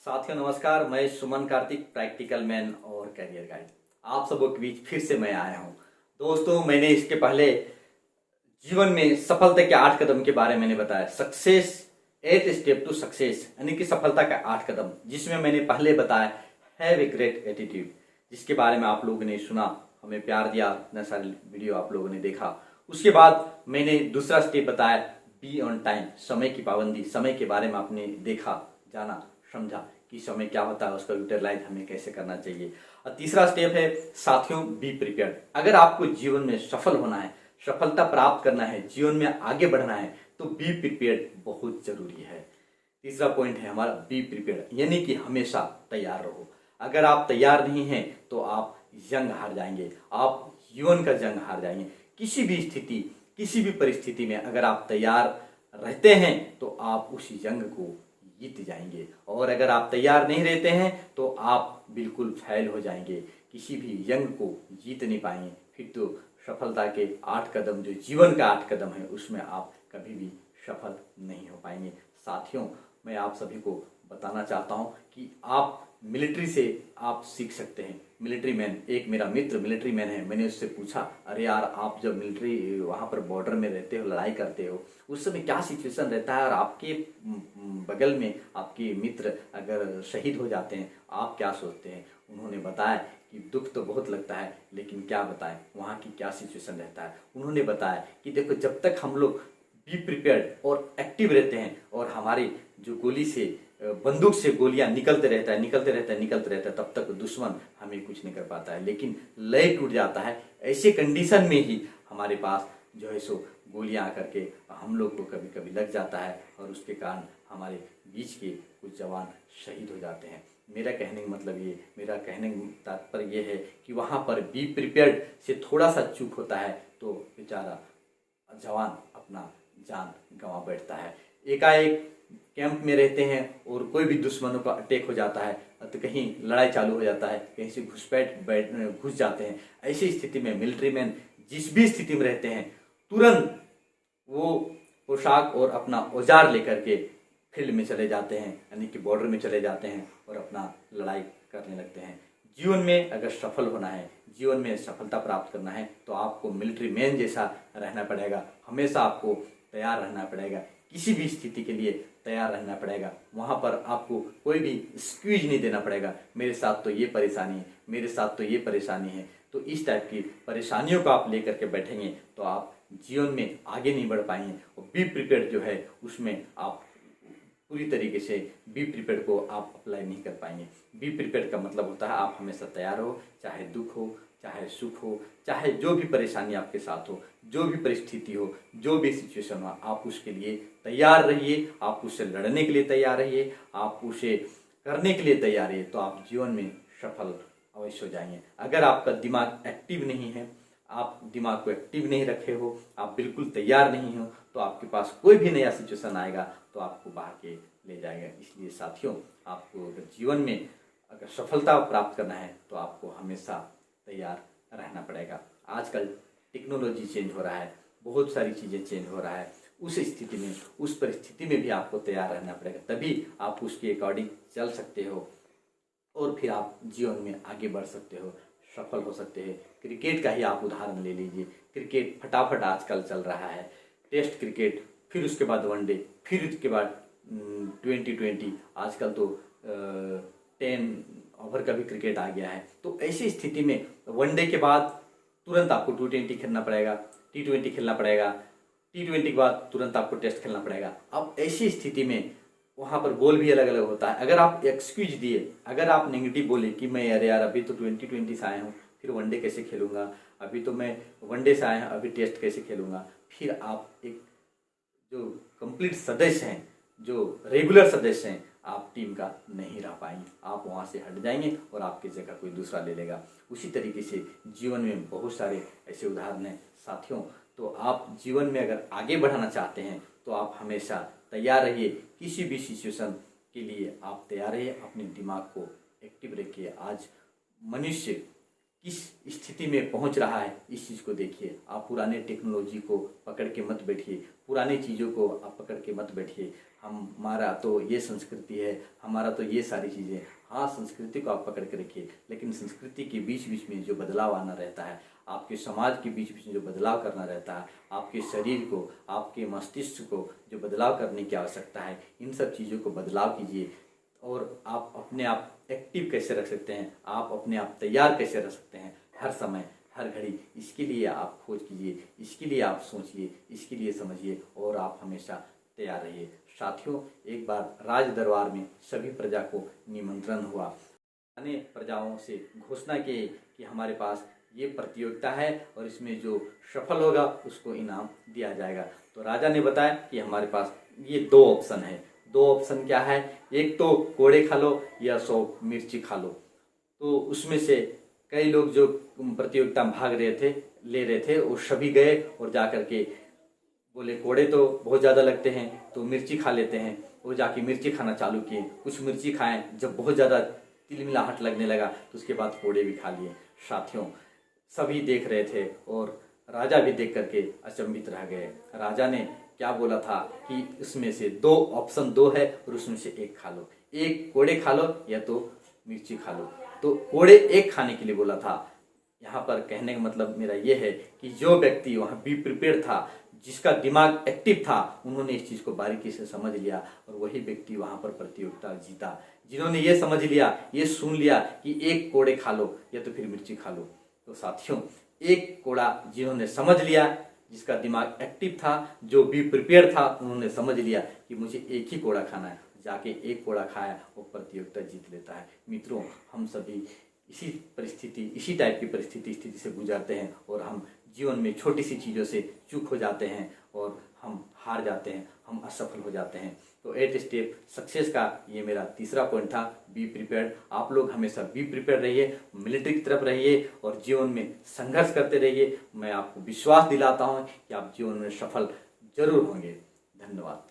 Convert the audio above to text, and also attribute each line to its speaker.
Speaker 1: साथियों नमस्कार। मैं सुमन कार्तिक, प्रैक्टिकल मैन और करियर गाइड, आप सबों के बीच फिर से मैं आया हूं। दोस्तों, मैंने इसके पहले जीवन में सफलता के 8 कदम के बारे में मैंने बताया, सक्सेस 8 स्टेप टू सक्सेस, यानी कि सफलता का 8 कदम, जिसमें मैंने पहले बताया हैव ए ग्रेट एटीट्यूड, जिसके बारे में आप लोगों ने सुना, हमें प्यार दिया, इतना सारे वीडियो आप लोगों ने देखा। उसके बाद मैंने दूसरा स्टेप बताया बी ऑन टाइम, समय की पाबंदी, समय के बारे में आपने देखा, जाना, समझा कि समय क्या होता है, उसका यूटिलाइज हमें कैसे करना चाहिए। और तीसरा स्टेप है साथियों बी प्रिपेयर्ड। अगर आपको जीवन में सफल होना है, सफलता प्राप्त करना है, जीवन में आगे बढ़ना है, तो बी प्रिपेयर्ड बहुत जरूरी है। तीसरा पॉइंट है हमारा बी प्रिपेयर्ड, यानी कि हमेशा तैयार रहो। अगर आप तैयार नहीं हैं तो आप जंग हार जाएंगे, आप जीवन का जंग हार जाएंगे। किसी भी स्थिति, किसी भी परिस्थिति में अगर आप तैयार रहते हैं तो आप उसी जंग को जीत जाएंगे, और अगर आप तैयार नहीं रहते हैं तो आप बिल्कुल फेल हो जाएंगे, किसी भी जंग को जीत नहीं पाएंगे। फिर तो सफलता के 8 कदम, जो जीवन का 8 कदम है, उसमें आप कभी भी सफल नहीं हो पाएंगे। साथियों, मैं आप सभी को बताना चाहता हूं कि आप मिलिट्री से आप सीख सकते हैं। मिलिट्री मैन, एक मेरा मित्र मिलिट्री मैन है, मैंने उससे पूछा, अरे यार, आप जब मिलिट्री वहाँ पर बॉर्डर में रहते हो, लड़ाई करते हो, उस समय क्या सिचुएशन रहता है, और आपके बगल में आपके मित्र अगर शहीद हो जाते हैं, आप क्या सोचते हैं? उन्होंने बताया कि दुख तो बहुत लगता है, लेकिन क्या बताएं वहाँ की क्या सिचुएशन रहता है। उन्होंने बताया कि देखो, जब तक हम लोग बी प्रिपेयर्ड और एक्टिव रहते हैं, और हमारी जो गोली से, बंदूक से गोलियां निकलते रहता है, तब तक दुश्मन हमें कुछ नहीं कर पाता है। लेकिन लय टूट जाता है, ऐसे कंडीशन में ही हमारे पास जो है सो गोलियां आकर के हम लोग को कभी कभी लग जाता है, और उसके कारण हमारे बीच के कुछ जवान शहीद हो जाते हैं। मेरा कहने का मतलब ये, मेरा कहने का तात्पर्य ये है कि वहाँ पर बी प्रिपेयर्ड से थोड़ा सा चूक होता है तो बेचारा जवान अपना जान गंवा बैठता है। एकाएक कैंप में रहते हैं और कोई भी दुश्मनों का अटैक हो जाता है, तो कहीं लड़ाई चालू हो जाता है, कहीं से घुस जाते हैं। ऐसी स्थिति में मिलिट्री मैन जिस भी स्थिति में रहते हैं, तुरंत वो पोशाक और अपना औजार लेकर के फील्ड में चले जाते हैं, यानी कि बॉर्डर में चले जाते हैं, और अपना लड़ाई करने लगते हैं। जीवन में अगर सफल होना है, जीवन में सफलता प्राप्त करना है, तो आपको मिलिट्री मैन जैसा रहना पड़ेगा। हमेशा आपको तैयार रहना पड़ेगा, किसी भी स्थिति के लिए तैयार रहना पड़ेगा। वहाँ पर आपको कोई भी एक्सक्यूज नहीं देना पड़ेगा, मेरे साथ तो ये परेशानी है, मेरे साथ तो ये परेशानी है। तो इस टाइप की परेशानियों को आप लेकर के बैठेंगे तो आप जीवन में आगे नहीं बढ़ पाएंगे। और बी प्रिपेयर्ड जो है, उसमें आप पूरी तरीके से बी प्रिपेयर्ड को आप अप्लाई नहीं कर पाएंगे। बी प्रिपेयर्ड का मतलब होता है आप हमेशा तैयार हो, चाहे दुख हो, चाहे सुख हो, चाहे जो भी परेशानी आपके साथ हो, जो भी परिस्थिति हो, जो भी सिचुएशन हो, आप उसके लिए तैयार रहिए, आप उससे लड़ने के लिए तैयार रहिए, आप उसे करने के लिए तैयार रहिए, तो आप जीवन में सफल अवश्य हो जाएंगे। अगर आपका दिमाग एक्टिव नहीं है, आप दिमाग को एक्टिव नहीं रखे हो, आप बिल्कुल तैयार नहीं हो, तो आपके पास कोई भी नया सिचुएशन आएगा तो आपको बहा के ले जाएगा। इसलिए साथियों, आपको अगर जीवन में अगर सफलता प्राप्त करना है तो आपको हमेशा तैयार रहना पड़ेगा। आजकल टेक्नोलॉजी चेंज हो रहा है, बहुत सारी चीज़ें चेंज हो रहा है, उस स्थिति में, उस परिस्थिति में भी आपको तैयार रहना पड़ेगा, तभी आप उसके अकॉर्डिंग चल सकते हो, और फिर आप जीवन में आगे बढ़ सकते हो, सफल हो सकते हैं। क्रिकेट का ही आप उदाहरण ले लीजिए, क्रिकेट फटाफट आजकल चल रहा है, टेस्ट क्रिकेट, फिर उसके बाद वनडे, फिर उसके बाद 2020, आजकल तो 10 ओवर का भी क्रिकेट आ गया है। तो ऐसी स्थिति में वनडे के बाद तुरंत आपको T20 खेलना पड़ेगा, T20 खेलना पड़ेगा, T20 के बाद तुरंत आपको टेस्ट खेलना पड़ेगा। अब ऐसी स्थिति में वहाँ पर गोल भी अलग अलग होता है। अगर आप एक्सक्यूज दिए, अगर आप नेगेटिव बोले कि मैं अरे यार अभी तो 2020 से आया हूँ, फिर वनडे कैसे खेलूंगा, अभी तो मैं वनडे से आया हूँ, अभी टेस्ट कैसे खेलूंगा, फिर आप एक जो कंप्लीट सदस्य हैं, जो रेगुलर सदस्य हैं, आप टीम का नहीं रह पाएंगे, आप वहाँ से हट जाएंगे और आपकी जगह कोई दूसरा ले लेगा। उसी तरीके से जीवन में बहुत सारे ऐसे उदाहरण हैं साथियों। तो आप जीवन में अगर आगे बढ़ाना चाहते हैं तो आप हमेशा तैयार रहिए, किसी भी सिचुएशन के लिए आप तैयार रहिए, अपने दिमाग को एक्टिव रखिए। आज मनुष्य किस स्थिति में पहुंच रहा है, इस चीज़ को देखिए। आप पुराने टेक्नोलॉजी को पकड़ के मत बैठिए, पुरानी चीज़ों को आप पकड़ के मत बैठिए। हमारा तो ये संस्कृति है, हमारा तो ये सारी चीज़ें। हाँ, संस्कृति को आप पकड़ के रखिए, लेकिन संस्कृति के बीच बीच में जो बदलाव आना रहता है, आपके समाज के बीच बीच में जो बदलाव करना रहता है, आपके शरीर को, आपके मस्तिष्क को जो बदलाव करने की आवश्यकता है, इन सब चीज़ों को बदलाव कीजिए। और आप अपने आप एक्टिव कैसे रख सकते हैं, आप अपने आप तैयार कैसे रख सकते हैं हर समय हर घड़ी, इसके लिए आप खोज कीजिए, इसके लिए आप सोचिए, इसके लिए समझिए और आप हमेशा तैयार रहिए। साथियों, एक बार राज दरबार में सभी प्रजा को निमंत्रण हुआ। अन्य प्रजाओं से घोषणा की कि हमारे पास ये प्रतियोगिता है और इसमें जो सफल होगा उसको इनाम दिया जाएगा। तो राजा ने बताया कि हमारे पास ये दो ऑप्शन है। दो ऑप्शन क्या है, एक तो कोड़े खा लो या 100 मिर्ची खा लो। तो उसमें से कई लोग जो प्रतियोगिता में भाग ले रहे थे वो सभी गए और जा कर के बोले कोड़े तो बहुत ज़्यादा लगते हैं तो मिर्ची खा लेते हैं। वो जाके मिर्ची खाना चालू किए, कुछ मिर्ची खाएं, जब बहुत ज़्यादा तिलमिलाहट लगने लगा तो उसके बाद कोड़े भी खा लिए। साथियों, सभी देख रहे थे और राजा भी देख करके अचंभित रह गए। राजा ने क्या बोला था कि उसमें से दो ऑप्शन दो है और उसमें से एक खा लो, एक कोड़े खा लो या तो मिर्ची खा लो। तो कोड़े एक खाने के लिए बोला था। यहाँ पर कहने का मतलब मेरा ये है कि जो व्यक्ति वहाँ बी प्रिपेयर था, जिसका दिमाग एक्टिव था, उन्होंने इस चीज़ को बारीकी से समझ लिया और वही व्यक्ति वहाँ पर प्रतियोगिता जीता। जिन्होंने ये समझ लिया, ये सुन लिया कि एक कोड़े खा लो या तो फिर मिर्ची खा लो। तो साथियों, एक कोड़ा जिन्होंने समझ लिया, जिसका दिमाग एक्टिव था, जो बी प्रिपेयर था, उन्होंने समझ लिया कि मुझे एक ही कोड़ा खाना है, जाके एक कोड़ा खाया, वो प्रतियोगिता जीत लेता है। मित्रों, हम सभी इसी टाइप की स्थिति से गुजरते हैं और हम जीवन में छोटी सी चीज़ों से चूक हो जाते हैं और हम हार जाते हैं, हम असफल हो जाते हैं। तो 8 स्टेप सक्सेस का ये मेरा तीसरा पॉइंट था, बी प्रिपेयर्ड। आप लोग हमेशा बी प्रिपेयर्ड रहिए, मिलिट्री की तरफ रहिए और जीवन में संघर्ष करते रहिए। मैं आपको विश्वास दिलाता हूँ कि आप जीवन में सफल जरूर होंगे। धन्यवाद।